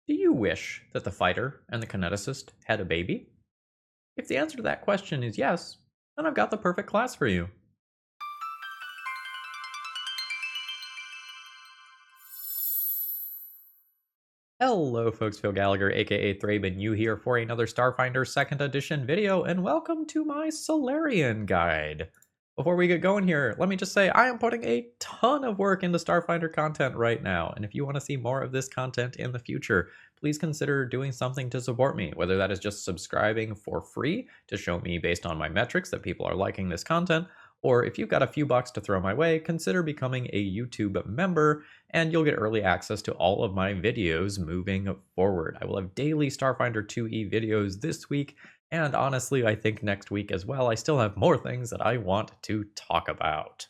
Do you wish that the fighter and the kineticist had a baby? If the answer to that question is yes, then I've got the perfect class for you. Hello folks, Phil Gallagher aka Thrabe, and you here for another Starfinder 2nd edition video, and welcome to my Solarian guide. Before we get going here, let me just say I am putting a ton of work into Starfinder content right now, and if you want to see more of this content in the future, please consider doing something to support me, whether that is just subscribing for free to show me based on my metrics that people are liking this content, or if you've got a few bucks to throw my way, consider becoming a YouTube member, and you'll get early access to all of my videos moving forward. I will have daily Starfinder 2E videos this week, and honestly, I think next week as well. I still have more things that I want to talk about.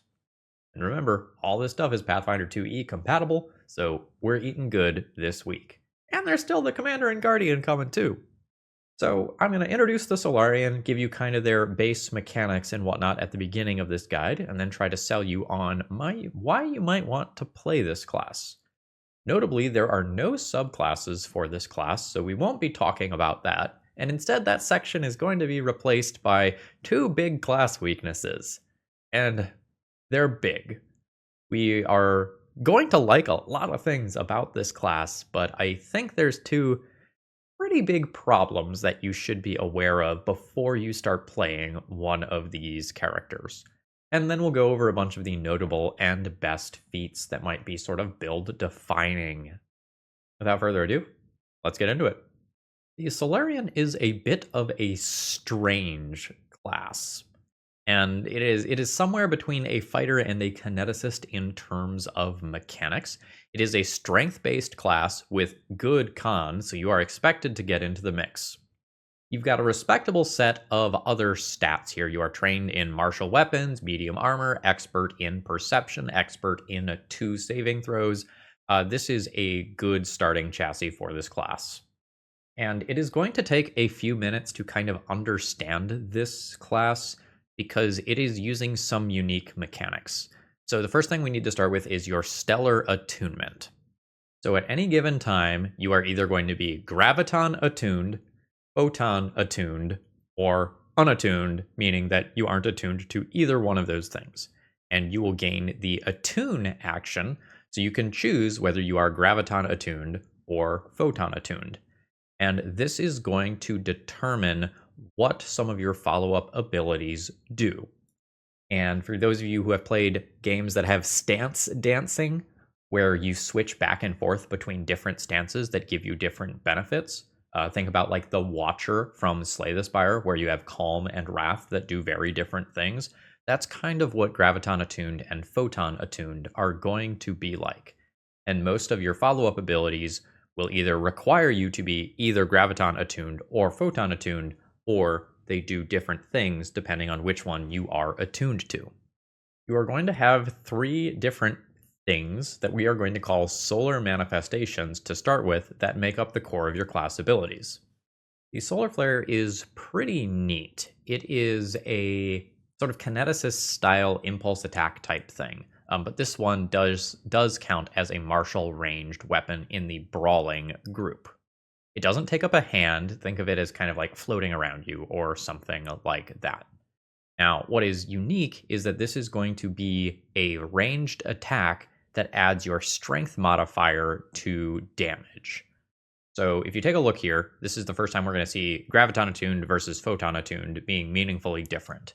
And remember, all this stuff is Pathfinder 2E compatible, so we're eating good this week. And there's still the Commander and Guardian coming too. So I'm going to introduce the Solarian, give you kind of their base mechanics and whatnot at the beginning of this guide, and then try to sell you on why you might want to play this class. Notably, there are no subclasses for this class, so we won't be talking about that, and instead that section is going to be replaced by two big class weaknesses. And they're big. We are going to like a lot of things about this class, but I think there's two pretty big problems that you should be aware of before you start playing one of these characters. And then we'll go over a bunch of the notable and best feats that might be sort of build defining. Without further ado, let's get into it. The Solarian is a bit of a strange class. And it is somewhere between a fighter and a kineticist in terms of mechanics. It is a strength-based class with good con, so you are expected to get into the mix. You've got a respectable set of other stats here. You are trained in martial weapons, medium armor, expert in perception, expert in 2 saving throws. This is a good starting chassis for this class. And it is going to take a few minutes to kind of understand this class, because it is using some unique mechanics. So the first thing we need to start with is your stellar attunement. So at any given time, you are either going to be graviton attuned, photon attuned, or unattuned, meaning that you aren't attuned to either one of those things. And you will gain the attune action, so you can choose whether you are graviton attuned or photon attuned. And this is going to determine what some of your follow-up abilities do. And for those of you who have played games that have stance dancing, where you switch back and forth between different stances that give you different benefits, think about like the Watcher from Slay the Spire, where you have Calm and Wrath that do very different things. That's kind of what Graviton Attuned and Photon Attuned are going to be like. And most of your follow-up abilities will either require you to be either Graviton Attuned or Photon Attuned, or they do different things depending on which one you are attuned to. You are going to have 3 different things that we are going to call solar manifestations to start with that make up the core of your class abilities. The Solar Flare is pretty neat. It is a sort of kineticist style impulse attack type thing, but this one does count as a martial ranged weapon in the brawling group. It doesn't take up a hand. Think of it as kind of like floating around you or something like that. Now, what is unique is that this is going to be a ranged attack that adds your strength modifier to damage. So if you take a look here, this is the first time we're going to see Graviton Attuned versus Photon Attuned being meaningfully different.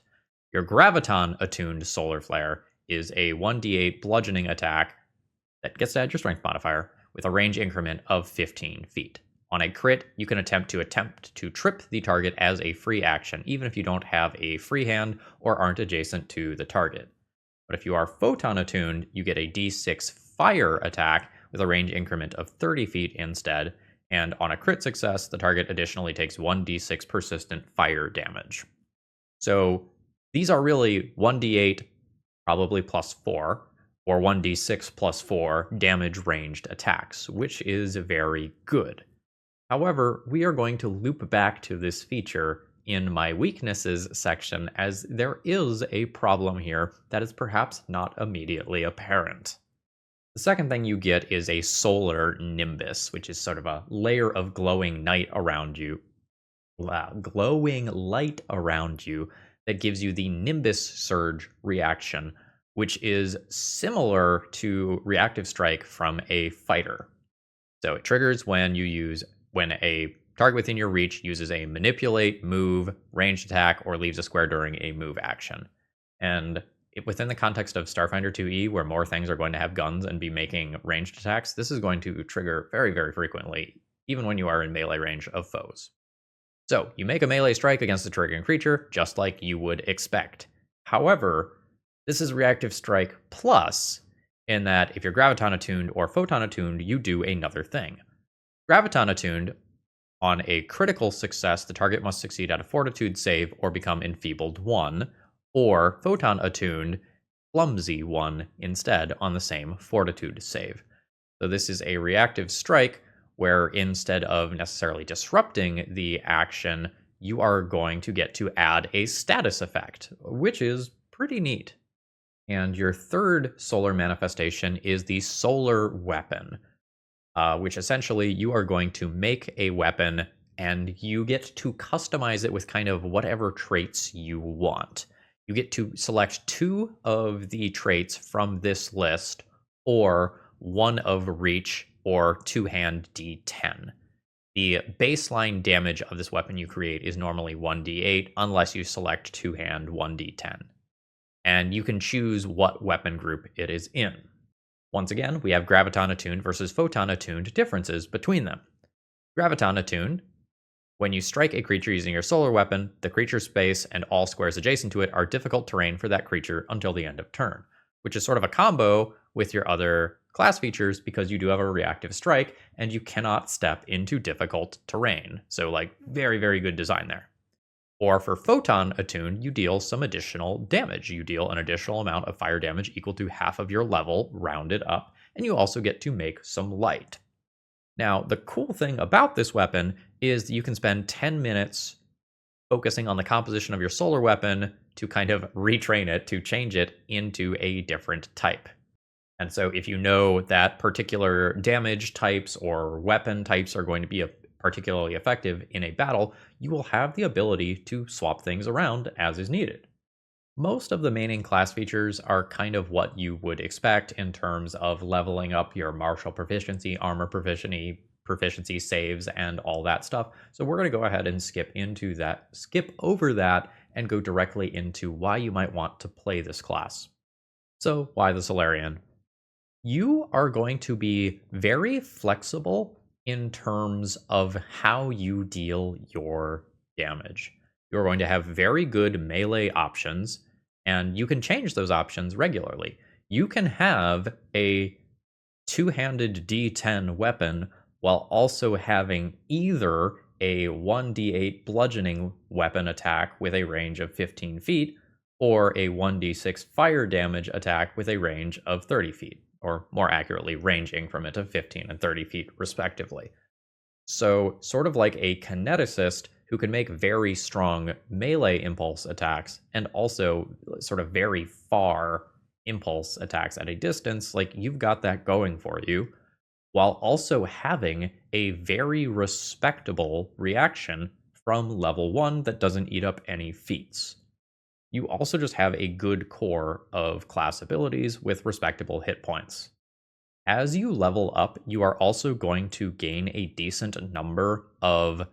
Your Graviton Attuned Solar Flare is a 1d8 bludgeoning attack that gets to add your strength modifier with a range increment of 15 feet. On a crit, you can attempt to trip the target as a free action, even if you don't have a free hand or aren't adjacent to the target. But if you are photon attuned, you get a d6 fire attack with a range increment of 30 feet instead, and on a crit success, the target additionally takes 1d6 persistent fire damage. So these are really 1d8, probably plus 4, or 1d6 plus 4 damage ranged attacks, which is very good. However, we are going to loop back to this feature in my weaknesses section, as there is a problem here that is perhaps not immediately apparent. The second thing you get is a solar nimbus, which is sort of a layer of glowing night around you. Wow, glowing light around you that gives you the Nimbus Surge reaction, which is similar to Reactive Strike from a fighter. So it triggers when a target within your reach uses a manipulate, move, ranged attack, or leaves a square during a move action. And within the context of Starfinder 2E, where more things are going to have guns and be making ranged attacks, this is going to trigger very, very frequently, even when you are in melee range of foes. So you make a melee strike against the triggering creature, just like you would expect. However, this is Reactive Strike Plus, in that if you're Graviton attuned or Photon attuned, you do another thing. Graviton attuned, on a critical success, the target must succeed at a Fortitude save or become enfeebled 1, or Photon attuned, clumsy 1 instead on the same Fortitude save. So this is a reactive strike where instead of necessarily disrupting the action, you are going to get to add a status effect, which is pretty neat. And your third solar manifestation is the solar weapon, which essentially you are going to make a weapon and you get to customize it with kind of whatever traits you want. You get to select 2 of the traits from this list, or 1 of reach, or 2-hand D10. The baseline damage of this weapon you create is normally 1d8 unless you select 2-hand 1d10. And you can choose what weapon group it is in. Once again, we have Graviton attuned versus Photon attuned differences between them. Graviton attuned, when you strike a creature using your solar weapon, the creature's space and all squares adjacent to it are difficult terrain for that creature until the end of turn, which is sort of a combo with your other class features because you do have a reactive strike and you cannot step into difficult terrain. So like very, very good design there. Or for Photon attuned, you deal some additional damage. You deal an additional amount of fire damage equal to half of your level, rounded up, and you also get to make some light. Now, the cool thing about this weapon is that you can spend 10 minutes focusing on the composition of your solar weapon to kind of retrain it, to change it into a different type. And so if you know that particular damage types or weapon types are going to be particularly effective in a battle, you will have the ability to swap things around as is needed. Most of the main class features are kind of what you would expect in terms of leveling up your martial proficiency, armor proficiency saves, and all that stuff. So we're going to go ahead and skip over that, and go directly into why you might want to play this class. So why the Solarian? You are going to be very flexible in terms of how you deal your damage. You're going to have very good melee options, and you can change those options regularly. You can have a 2-handed D10 weapon while also having either a 1d8 bludgeoning weapon attack with a range of 15 feet, or a 1d6 fire damage attack with a range of 30 feet, or more accurately, ranging from it to 15 and 30 feet, respectively. So, sort of like a kineticist who can make very strong melee impulse attacks and also sort of very far impulse attacks at a distance, like you've got that going for you, while also having a very respectable reaction from level 1 that doesn't eat up any feats. You also just have a good core of class abilities with respectable hit points. As you level up, you are also going to gain a decent number of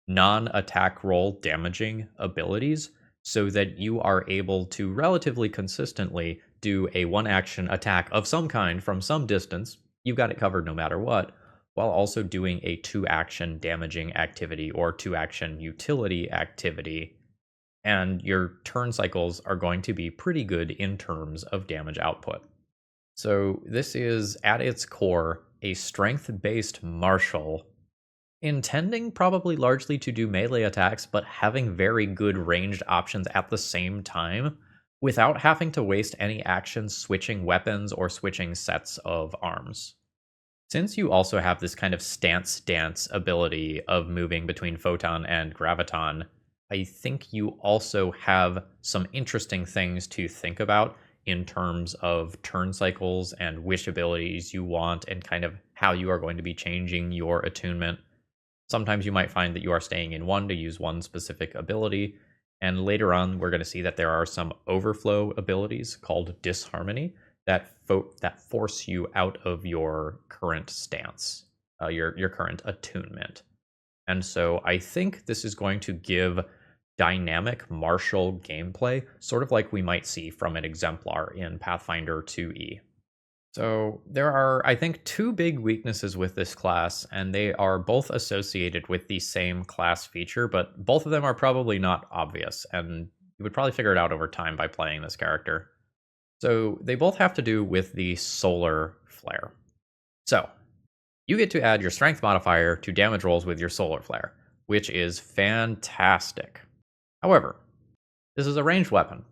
non-attack roll damaging abilities so that you are able to relatively consistently do a 1-action attack of some kind from some distance. You've got it covered no matter what, while also doing a 2-action damaging activity or 2-action utility activity. And your turn cycles are going to be pretty good in terms of damage output. So this is, at its core, a strength-based martial, intending probably largely to do melee attacks, but having very good ranged options at the same time, without having to waste any actions switching weapons or switching sets of arms. Since you also have this kind of stance dance ability of moving between Photon and Graviton, I think you also have some interesting things to think about in terms of turn cycles and which abilities you want and kind of how you are going to be changing your attunement. Sometimes you might find that you are staying in one to use one specific ability, and later on we're going to see that there are some overflow abilities called disharmony that force you out of your current stance, your current attunement. And so I think this is going to give dynamic martial gameplay, sort of like we might see from an exemplar in Pathfinder 2E. So there are, I think, two big weaknesses with this class, and they are both associated with the same class feature, but both of them are probably not obvious, and you would probably figure it out over time by playing this character. So they both have to do with the solar flare. So you get to add your strength modifier to damage rolls with your solar flare, which is fantastic. However, this is a ranged weapon.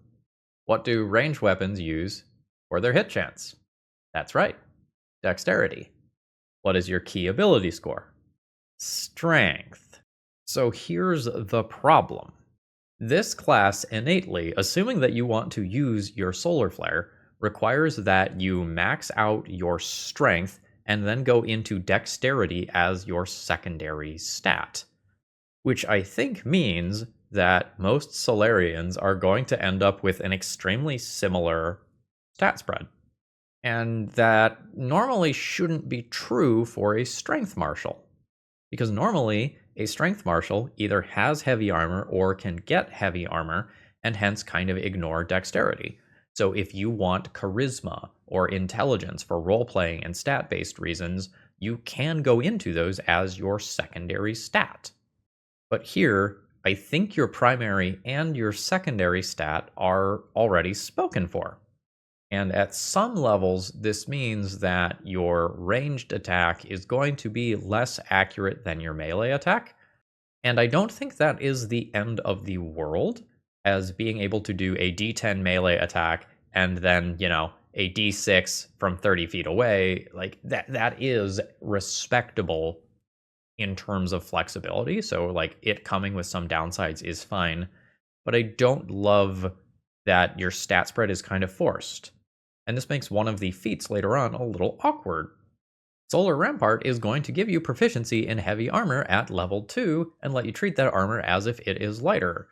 What do ranged weapons use for their hit chance? That's right, dexterity. What is your key ability score? Strength. So here's the problem. This class innately, assuming that you want to use your solar flare, requires that you max out your strength and then go into dexterity as your secondary stat. Which I think means that most Solarians are going to end up with an extremely similar stat spread. And that normally shouldn't be true for a strength martial. Because normally, a strength martial either has heavy armor or can get heavy armor, and hence kind of ignore dexterity. So if you want charisma or intelligence for role-playing and stat-based reasons, you can go into those as your secondary stat. But here, I think your primary and your secondary stat are already spoken for. And at some levels, this means that your ranged attack is going to be less accurate than your melee attack. And I don't think that is the end of the world, as being able to do a D10 melee attack and then, a D6 from 30 feet away, like that is respectable in terms of flexibility. So like it coming with some downsides is fine. But I don't love that your stat spread is kind of forced. And this makes one of the feats later on a little awkward. Solar Rampart is going to give you proficiency in heavy armor at level 2 and let you treat that armor as if it is lighter.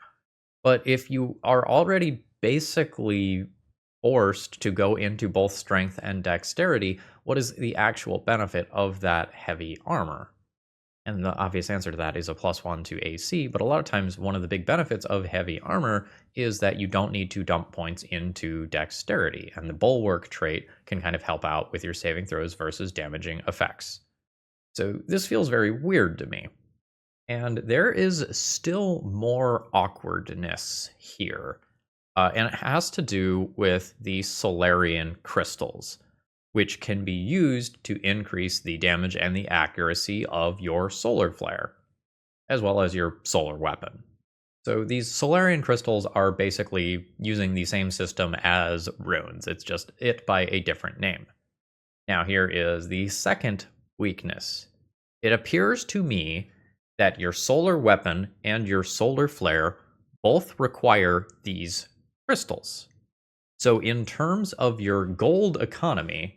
But if you are already basically forced to go into both strength and dexterity, what is the actual benefit of that heavy armor? And the obvious answer to that is a +1 to AC, but a lot of times one of the big benefits of heavy armor is that you don't need to dump points into dexterity, and the bulwark trait can kind of help out with your saving throws versus damaging effects. So this feels very weird to me. And there is still more awkwardness here, and it has to do with the Solarian crystals, which can be used to increase the damage and the accuracy of your solar flare, as well as your solar weapon. So these Solarian crystals are basically using the same system as runes. It's just it by a different name. Now here is the second weakness. It appears to me that your solar weapon and your solar flare both require these crystals. So in terms of your gold economy,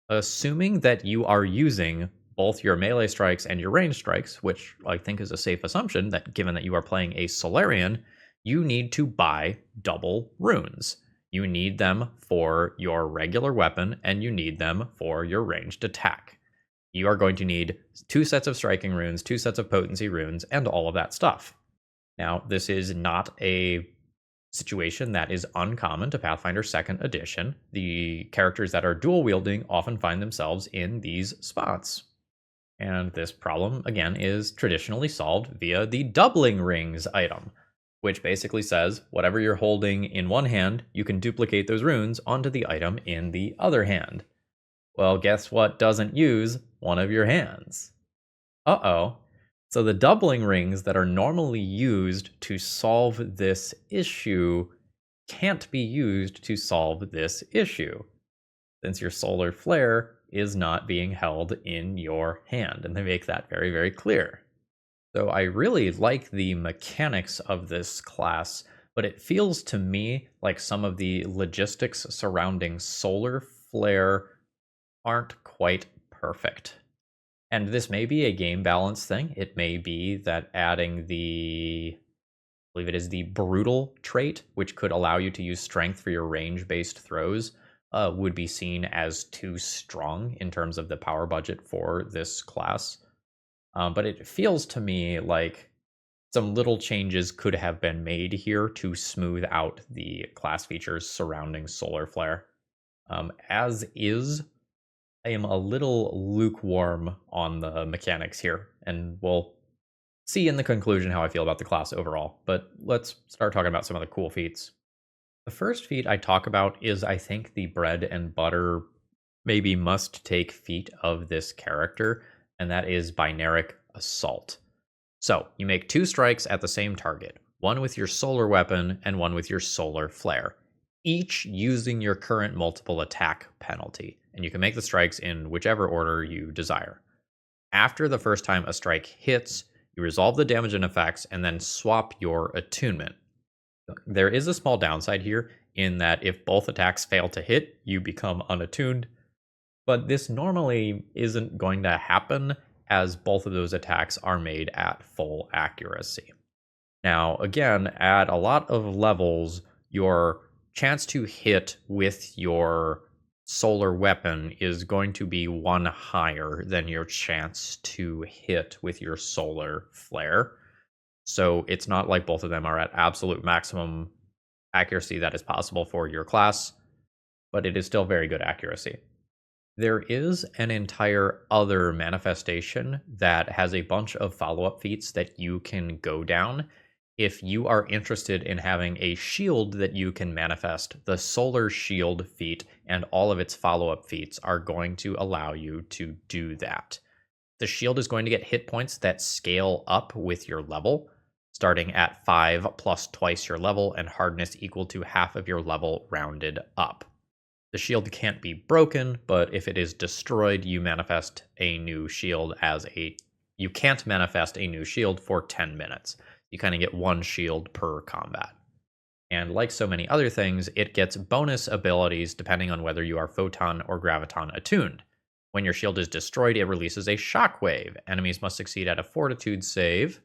assuming that you are using both your melee strikes and your ranged strikes, which I think is a safe assumption that given that you are playing a Solarian, you need to buy double runes. You need them for your regular weapon, and you need them for your ranged attack. You are going to need 2 sets of striking runes, 2 sets of potency runes, and all of that stuff. Now, this is not a situation that is uncommon to Pathfinder 2nd edition. The characters that are dual wielding often find themselves in these spots. And this problem, again, is traditionally solved via the doubling rings item, which basically says whatever you're holding in one hand, you can duplicate those runes onto the item in the other hand. Well, guess what doesn't use one of your hands? Uh-oh. So the doubling rings that are normally used to solve this issue can't be used to solve this issue, since your solar flare is not being held in your hand, and they make that very, very clear. So I really like the mechanics of this class, but it feels to me like some of the logistics surrounding solar flare aren't quite perfect. And this may be a game balance thing. It may be that adding I believe it is the brutal trait, which could allow you to use strength for your range-based throws, would be seen as too strong in terms of the power budget for this class. But it feels to me like some little changes could have been made here to smooth out the class features surrounding Solar Flare. As is, I am a little lukewarm on the mechanics here, and we'll see in the conclusion how I feel about the class overall. But let's start talking about some of the cool feats. The first feat I talk about is, I think, the bread and butter, maybe must take feat of this character, and that is Binaric Assault. So, you make 2 strikes at the same target, one with your solar weapon and one with your solar flare, each using your current multiple attack penalty, and you can make the strikes in whichever order you desire. After the first time a strike hits, you resolve the damage and effects and then swap your attunement. There is a small downside here in that if both attacks fail to hit, you become unattuned, but this normally isn't going to happen as both of those attacks are made at full accuracy. Now, again, at a lot of levels, your chance to hit with your solar weapon is going to be 1 higher than your chance to hit with your solar flare. So it's not like both of them are at absolute maximum accuracy that is possible for your class, but it is still very good accuracy. There is an entire other manifestation that has a bunch of follow-up feats that you can go down. If you are interested in having a shield that you can manifest, the Solar Shield feat and all of its follow-up feats are going to allow you to do that. The shield is going to get hit points that scale up with your level, starting at 5 plus twice your level and hardness equal to half of your level rounded up. The shield can't be broken, but if it is destroyed, you manifest a new shield you can't manifest a new shield for 10 minutes. You kind of get 1 shield per combat. And like so many other things, it gets bonus abilities depending on whether you are photon or graviton attuned. When your shield is destroyed, it releases a shockwave. Enemies must succeed at a fortitude save,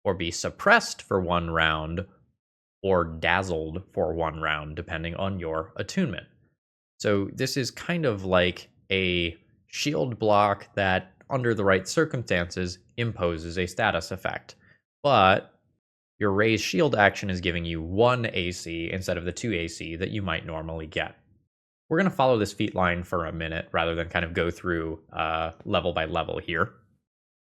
or be suppressed for 1 round, or dazzled for 1 round, depending on your attunement. So this is kind of like a shield block that, under the right circumstances, imposes a status effect. But your raised shield action is giving you 1 AC instead of the 2 AC that you might normally get. We're going to follow this feat line for a minute rather than kind of go through level by level here.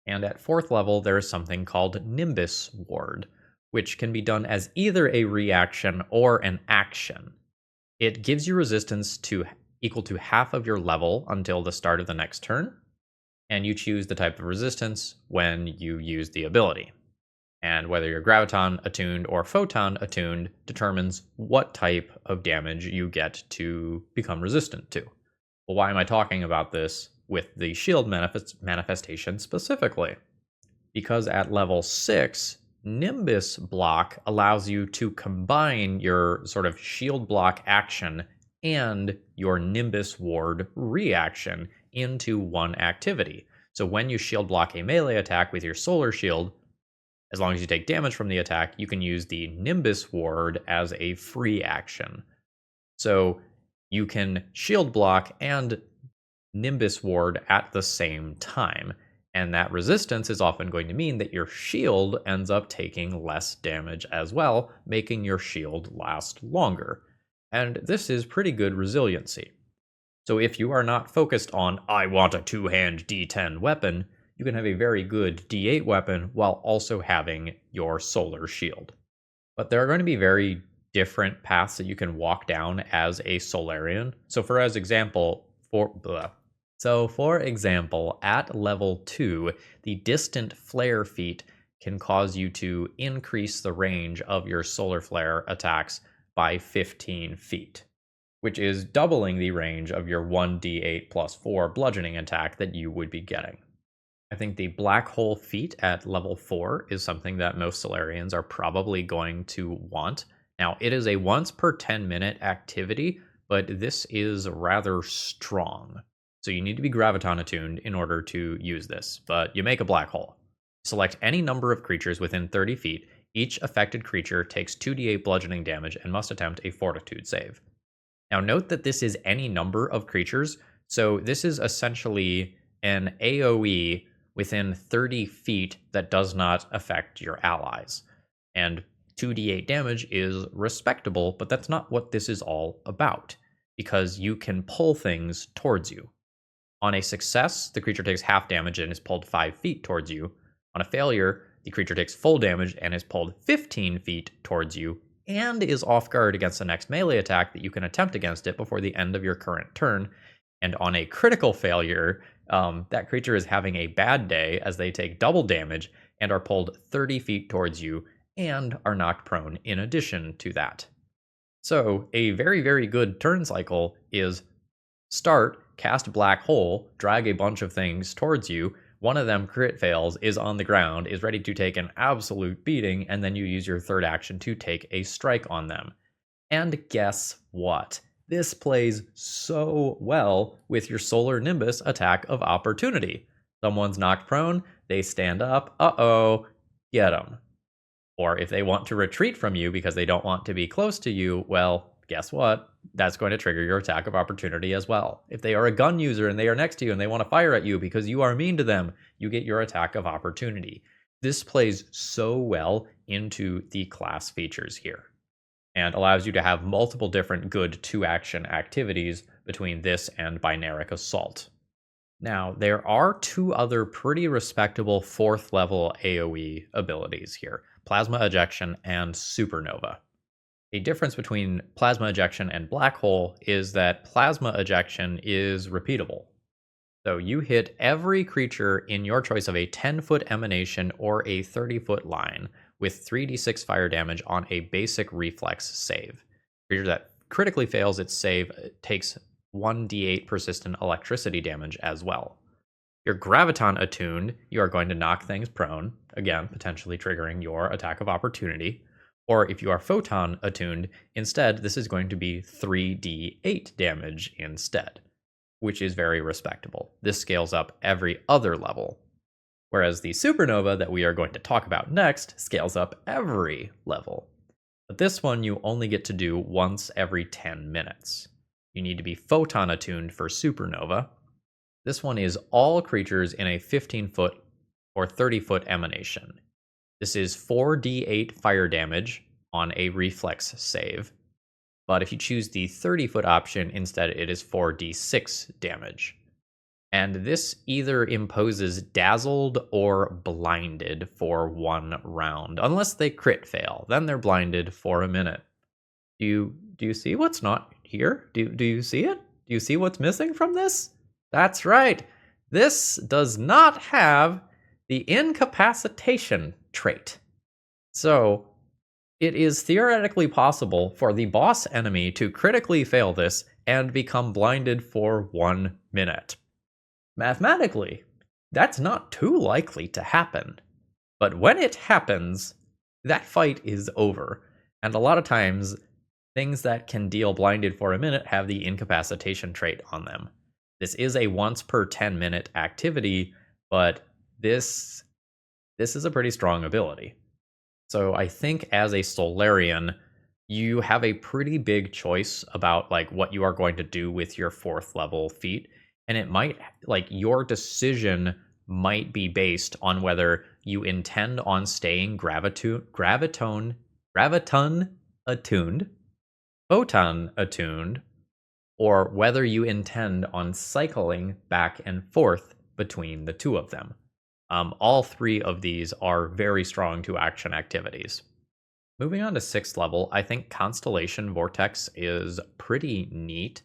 And at 4th level, there is something called Nimbus Ward, which can be done as either a reaction or an action. It gives you resistance equal to half of your level until the start of the next turn, and you choose the type of resistance when you use the ability. And whether you're graviton attuned or photon attuned determines what type of damage you get to become resistant to. Well, why am I talking about this with the shield manifestation specifically? Because at level 6, Nimbus block allows you to combine your sort of shield block action and your Nimbus ward reaction into 1 activity. So when you shield block a melee attack with your solar shield, as long as you take damage from the attack, you can use the Nimbus ward as a free action. So you can shield block and Nimbus ward at the same time. And that resistance is often going to mean that your shield ends up taking less damage as well, making your shield last longer. And this is pretty good resiliency. So if you are not focused on, I want a 2-hand D10 weapon, you can have a very good D8 weapon while also having your solar shield. But there are going to be very different paths that you can walk down as a Solarian. So for example, at level 2, the Distant Flare feat can cause you to increase the range of your solar flare attacks by 15 feet, which is doubling the range of your 1d8 plus 4 bludgeoning attack that you would be getting. I think the Black Hole feat at level 4 is something that most Solarians are probably going to want, Now, it is a once per 10-minute activity, but this is rather strong. So you need to be graviton attuned in order to use this, but you make a black hole. Select any number of creatures within 30 feet. Each affected creature takes 2d8 bludgeoning damage and must attempt a fortitude save. Now, note that this is any number of creatures, so this is essentially an AoE within 30 feet that does not affect your allies. And 2d8 damage is respectable, but that's not what this is all about, because you can pull things towards you. On a success, the creature takes half damage and is pulled 5 feet towards you. On a failure, the creature takes full damage and is pulled 15 feet towards you, and is off guard against the next melee attack that you can attempt against it before the end of your current turn. And on a critical failure, that creature is having a bad day as they take double damage and are pulled 30 feet towards you and are knocked prone in addition to that. So a very, very good turn cycle is start, cast Black Hole, drag a bunch of things towards you. One of them crit fails, is on the ground, is ready to take an absolute beating, and then you use your third action to take a strike on them. And guess what? This plays so well with your Solar Nimbus attack of opportunity. Someone's knocked prone, they stand up, uh-oh, get them. Or if they want to retreat from you because they don't want to be close to you, well, guess what? That's going to trigger your attack of opportunity as well. If they are a gun user and they are next to you and they want to fire at you because you are mean to them, you get your attack of opportunity. This plays so well into the class features here and allows you to have multiple different good two-action activities between this and Binaric Assault. Now, there are two other pretty respectable 4th level AoE abilities here, Plasma Ejection and Supernova. A difference between Plasma Ejection and Black Hole is that Plasma Ejection is repeatable. So you hit every creature in your choice of a 10-foot emanation or a 30-foot line with 3d6 fire damage on a basic reflex save. Creature that critically fails its save takes 1d8 persistent electricity damage as well. You're graviton attuned, you are going to knock things prone, again, potentially triggering your attack of opportunity. Or if you are photon attuned, instead, this is going to be 3d8 damage instead, which is very respectable. This scales up every other level. Whereas the supernova that we are going to talk about next scales up every level. But this one you only get to do once every 10 minutes. You need to be photon attuned for supernova. This one is all creatures in a 15-foot or 30-foot emanation. This is 4d8 fire damage on a reflex save. But if you choose the 30-foot option, instead it is 4d6 damage. And this either imposes dazzled or blinded for 1 round, unless they crit fail. Then they're blinded for a minute. Do you see what's not here? Do you see it? Do you see what's missing from this? That's right. This does not have the incapacitation trait. So it is theoretically possible for the boss enemy to critically fail this and become blinded for 1 minute. Mathematically, that's not too likely to happen. But when it happens, that fight is over. And a lot of times, things that can deal blinded for a minute have the incapacitation trait on them. This is a once per 10-minute activity, but this is a pretty strong ability. So I think as a Solarian, you have a pretty big choice about like what you are going to do with your 4th level feat. And it might, like, your decision might be based on whether you intend on staying graviton attuned, photon attuned, or whether you intend on cycling back and forth between the two of them. All 3 of these are very strong to action activities. Moving on to 6th level, I think Constellation Vortex is pretty neat.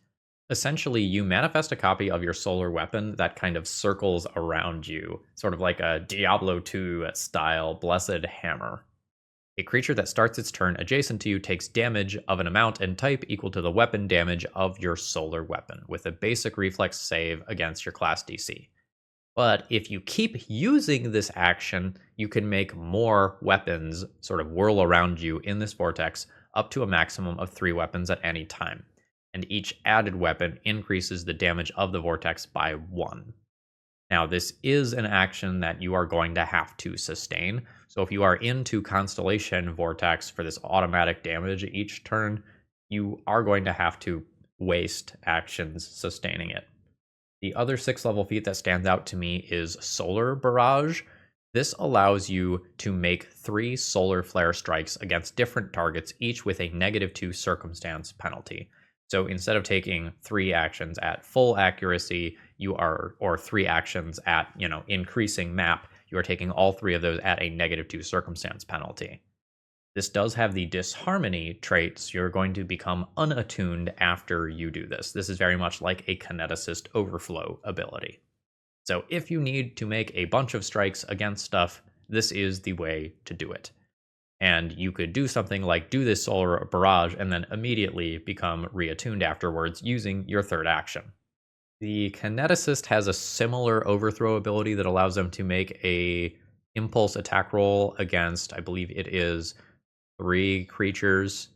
Essentially, you manifest a copy of your solar weapon that kind of circles around you, sort of like a Diablo 2 style Blessed Hammer. A creature that starts its turn adjacent to you takes damage of an amount and type equal to the weapon damage of your solar weapon, with a basic reflex save against your class DC. But if you keep using this action, you can make more weapons sort of whirl around you in this vortex up to a maximum of 3 weapons at any time, and each added weapon increases the damage of the vortex by 1. Now, this is an action that you are going to have to sustain, so if you are into Constellation Vortex for this automatic damage each turn, you are going to have to waste actions sustaining it. The other 6th level feat that stands out to me is Solar Barrage. This allows you to make 3 solar flare strikes against different targets, each with a -2 circumstance penalty. So instead of taking 3 actions at full accuracy, or 3 actions at, increasing map, you are taking all 3 of those at a -2 circumstance penalty. This does have the disharmony traits. You're going to become unattuned after you do this. This is very much like a kineticist overflow ability. So if you need to make a bunch of strikes against stuff, this is the way to do it. And you could do something like do this solar barrage and then immediately become reattuned afterwards using your 3rd action. The kineticist has a similar overthrow ability that allows them to make a impulse attack roll against, I believe it is 3 creatures,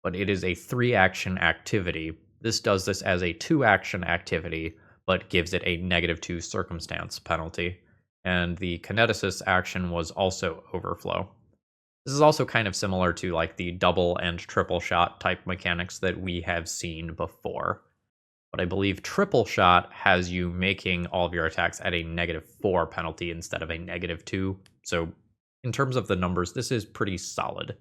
but it is a 3-action activity. This does this as a 2-action activity, but gives it a -2 circumstance penalty. And the kineticist action was also overflow. This is also kind of similar to like the double and triple shot type mechanics that we have seen before. But I believe triple shot has you making all of your attacks at a -4 penalty instead of a -2. So in terms of the numbers, this is pretty solid.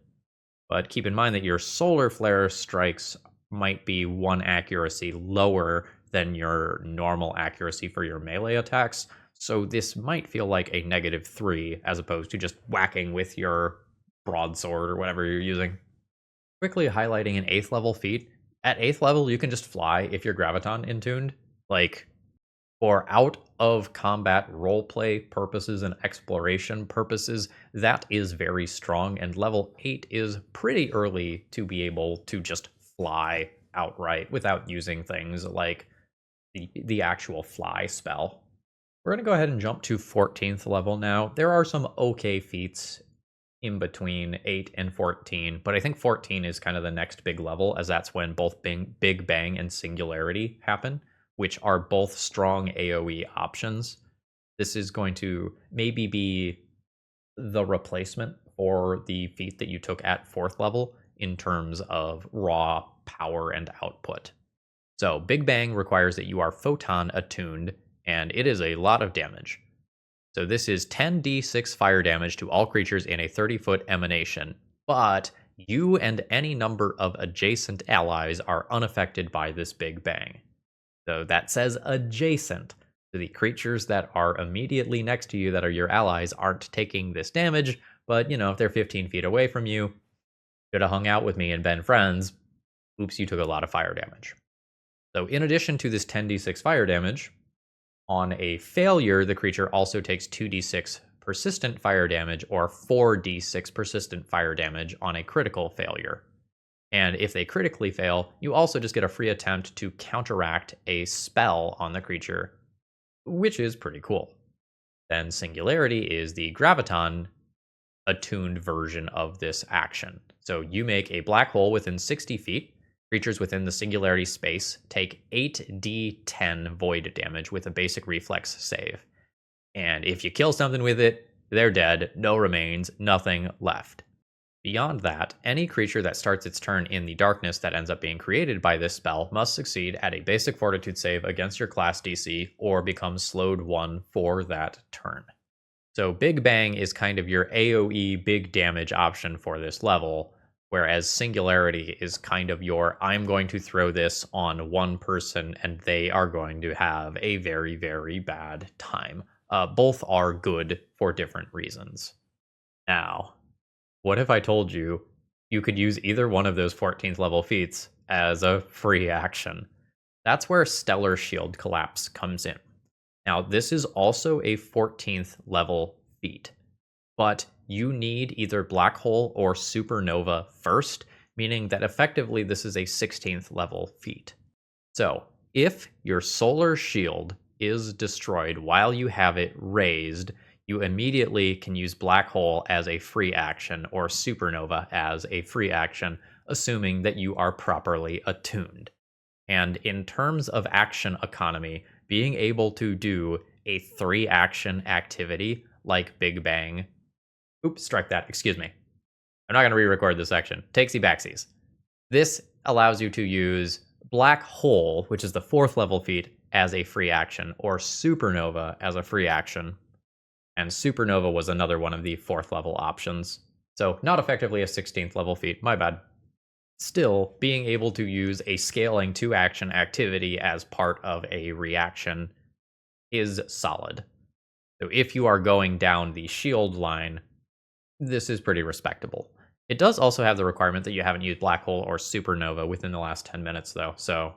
But keep in mind that your solar flare strikes might be 1 accuracy lower than your normal accuracy for your melee attacks. So this might feel like a -3 as opposed to just whacking with your broadsword or whatever you're using. Quickly highlighting an 8th level feat. At 8th level, you can just fly if you're graviton intuned. Like, for out of combat roleplay purposes and exploration purposes, that is very strong, and level 8 is pretty early to be able to just fly outright without using things like the actual fly spell. We're going to go ahead and jump to 14th level now. There are some okay feats in between 8 and 14, but I think 14 is kind of the next big level, as that's when both Big Bang and Singularity happen, which are both strong AoE options. This is going to maybe be the replacement for the feat that you took at 4th level in terms of raw power and output. So Big Bang requires that you are photon attuned, and it is a lot of damage. So this is 10d6 fire damage to all creatures in a 30-foot emanation, but you and any number of adjacent allies are unaffected by this Big Bang. So that says adjacent. So the creatures that are immediately next to you that are your allies aren't taking this damage, but if they're 15 feet away from you, should have hung out with me and been friends, oops, you took a lot of fire damage. So in addition to this 10d6 fire damage, on a failure, the creature also takes 2d6 persistent fire damage or 4d6 persistent fire damage on a critical failure. And if they critically fail, you also just get a free attempt to counteract a spell on the creature, which is pretty cool. Then Singularity is the graviton attuned version of this action. So you make a black hole within 60 feet. Creatures within the Singularity space take 8d10 void damage with a basic reflex save. And if you kill something with it, they're dead, no remains, nothing left. Beyond that, any creature that starts its turn in the darkness that ends up being created by this spell must succeed at a basic fortitude save against your class DC or become slowed 1 for that turn. So Big Bang is kind of your AoE big damage option for this level, whereas Singularity is kind of your, I'm going to throw this on one person and they are going to have a very, very bad time. Both are good for different reasons. Now, what if I told you you could use either one of those 14th level feats as a free action? That's where Stellar Shield Collapse comes in. Now, this is also a 14th level feat, but you need either Black Hole or Supernova first, meaning that effectively this is a 16th level feat. So, if your solar shield is destroyed while you have it raised, you immediately can use Black Hole as a free action or Supernova as a free action, assuming that you are properly attuned. And in terms of action economy, being able to do a 3 action activity like Big Bang. Oops, strike that. Excuse me. I'm not going to re record this section. Takesy backsies. This allows you to use Black Hole, which is the 4th level feat, as a free action, or Supernova as a free action. And Supernova was another one of the 4th level options. So, not effectively a 16th level feat. My bad. Still, being able to use a scaling 2 action activity as part of a reaction is solid. So if you are going down the shield line, this is pretty respectable. It does also have the requirement that you haven't used Black Hole or Supernova within the last 10 minutes, though. So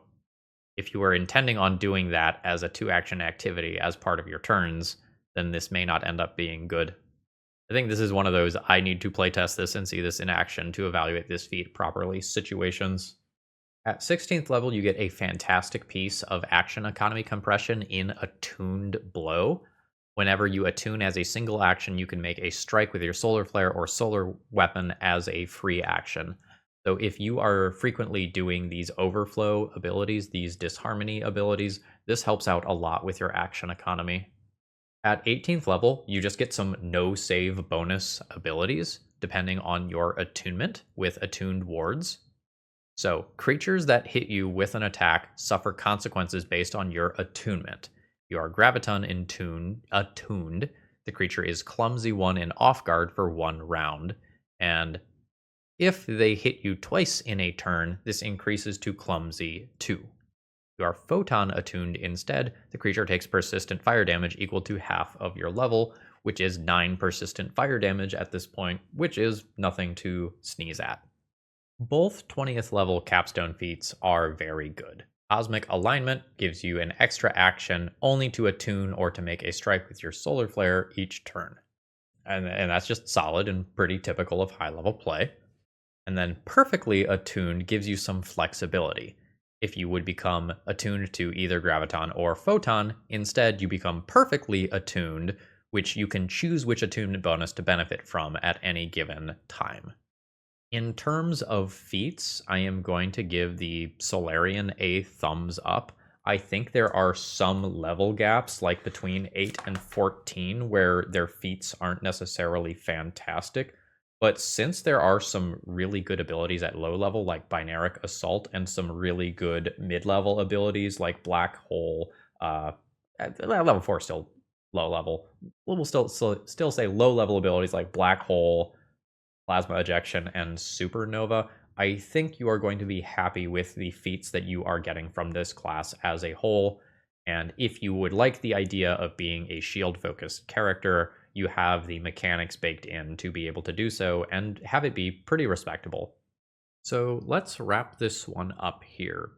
if you were intending on doing that as a 2 action activity as part of your turns, then this may not end up being good. I think this is one of those I need to playtest this and see this in action to evaluate this feat properly situations. At 16th level, you get a fantastic piece of action economy compression in Attuned Blow. Whenever you attune as a single action, you can make a strike with your solar flare or solar weapon as a free action. So if you are frequently doing these overflow abilities, these disharmony abilities, this helps out a lot with your action economy. At 18th level, you just get some no save bonus abilities depending on your attunement with attuned wards. So, creatures that hit you with an attack suffer consequences based on your attunement. You are Graviton attuned. The creature is Clumsy 1 and off guard for 1 round. And if they hit you twice in a turn, this increases to Clumsy 2. You are Photon attuned instead. The creature takes persistent fire damage equal to half of your level, which is 9 persistent fire damage at this point, which is nothing to sneeze at. Both 20th level capstone feats are very good. Cosmic Alignment gives you an extra action only to attune or to make a strike with your solar flare each turn. And that's just solid and pretty typical of high level play. And then Perfectly Attuned gives you some flexibility. If you would become attuned to either Graviton or Photon, instead you become Perfectly Attuned, which you can choose which attunement bonus to benefit from at any given time. In terms of feats, I am going to give the Solarian a thumbs up. I think there are some level gaps, like between 8 and 14, where their feats aren't necessarily fantastic. But since there are some really good abilities at low level, like Binaric Assault, and some really good mid-level abilities like Black Hole, at level 4 still low level. We'll still say low level abilities like Black Hole, Plasma Ejection, and Supernova. I think you are going to be happy with the feats that you are getting from this class as a whole. And if you would like the idea of being a shield-focused character, you have the mechanics baked in to be able to do so and have it be pretty respectable. So let's wrap this one up here.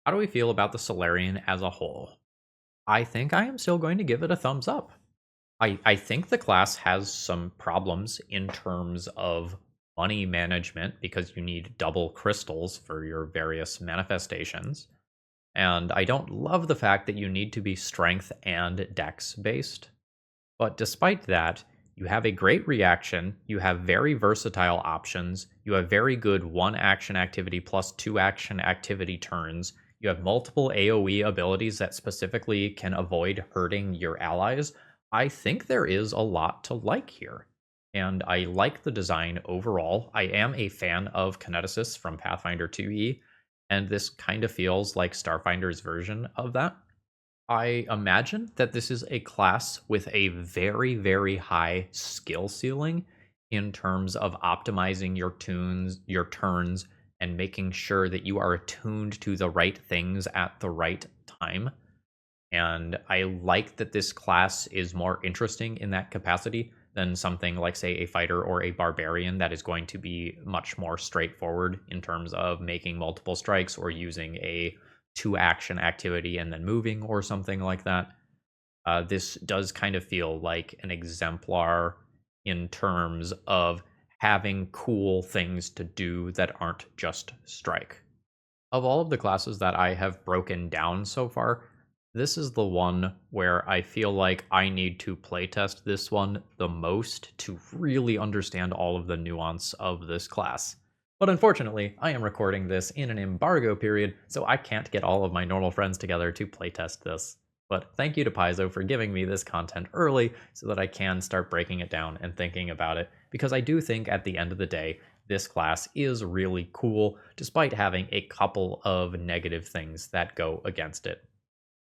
How do we feel about the Solarian as a whole? I think I am still going to give it a thumbs up. I think the class has some problems in terms of money management because you need double crystals for your various manifestations. And I don't love the fact that you need to be strength and dex based. But despite that, you have a great reaction, you have very versatile options, you have very good 1 action activity plus 2 action activity turns, you have multiple AoE abilities that specifically can avoid hurting your allies. I think there is a lot to like here. And I like the design overall. I am a fan of kineticists from Pathfinder 2E, and this kind of feels like Starfinder's version of that. I imagine that this is a class with a very, very high skill ceiling in terms of optimizing your turns, and making sure that you are attuned to the right things at the right time. And I like that this class is more interesting in that capacity than something like, say, a fighter or a barbarian that is going to be much more straightforward in terms of making multiple strikes or using a 2 action activity and then moving or something like that. This does kind of feel like an exemplar in terms of having cool things to do that aren't just strike. Of all of the classes that I have broken down so far, this is the one where I feel like I need to playtest this one the most to really understand all of the nuance of this class. But unfortunately, I am recording this in an embargo period, so I can't get all of my normal friends together to playtest this. But thank you to Paizo for giving me this content early so that I can start breaking it down and thinking about it, because I do think at the end of the day, this class is really cool, despite having a couple of negative things that go against it.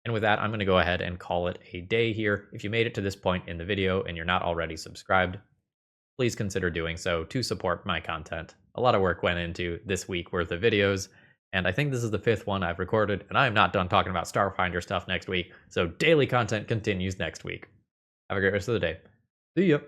And with that, I'm going to go ahead and call it a day here. If you made it to this point in the video and you're not already subscribed, please consider doing so to support my content. A lot of work went into this week worth of videos, and I think this is the 5th one I've recorded, and I am not done talking about Starfinder stuff next week, so daily content continues next week. Have a great rest of the day. See ya!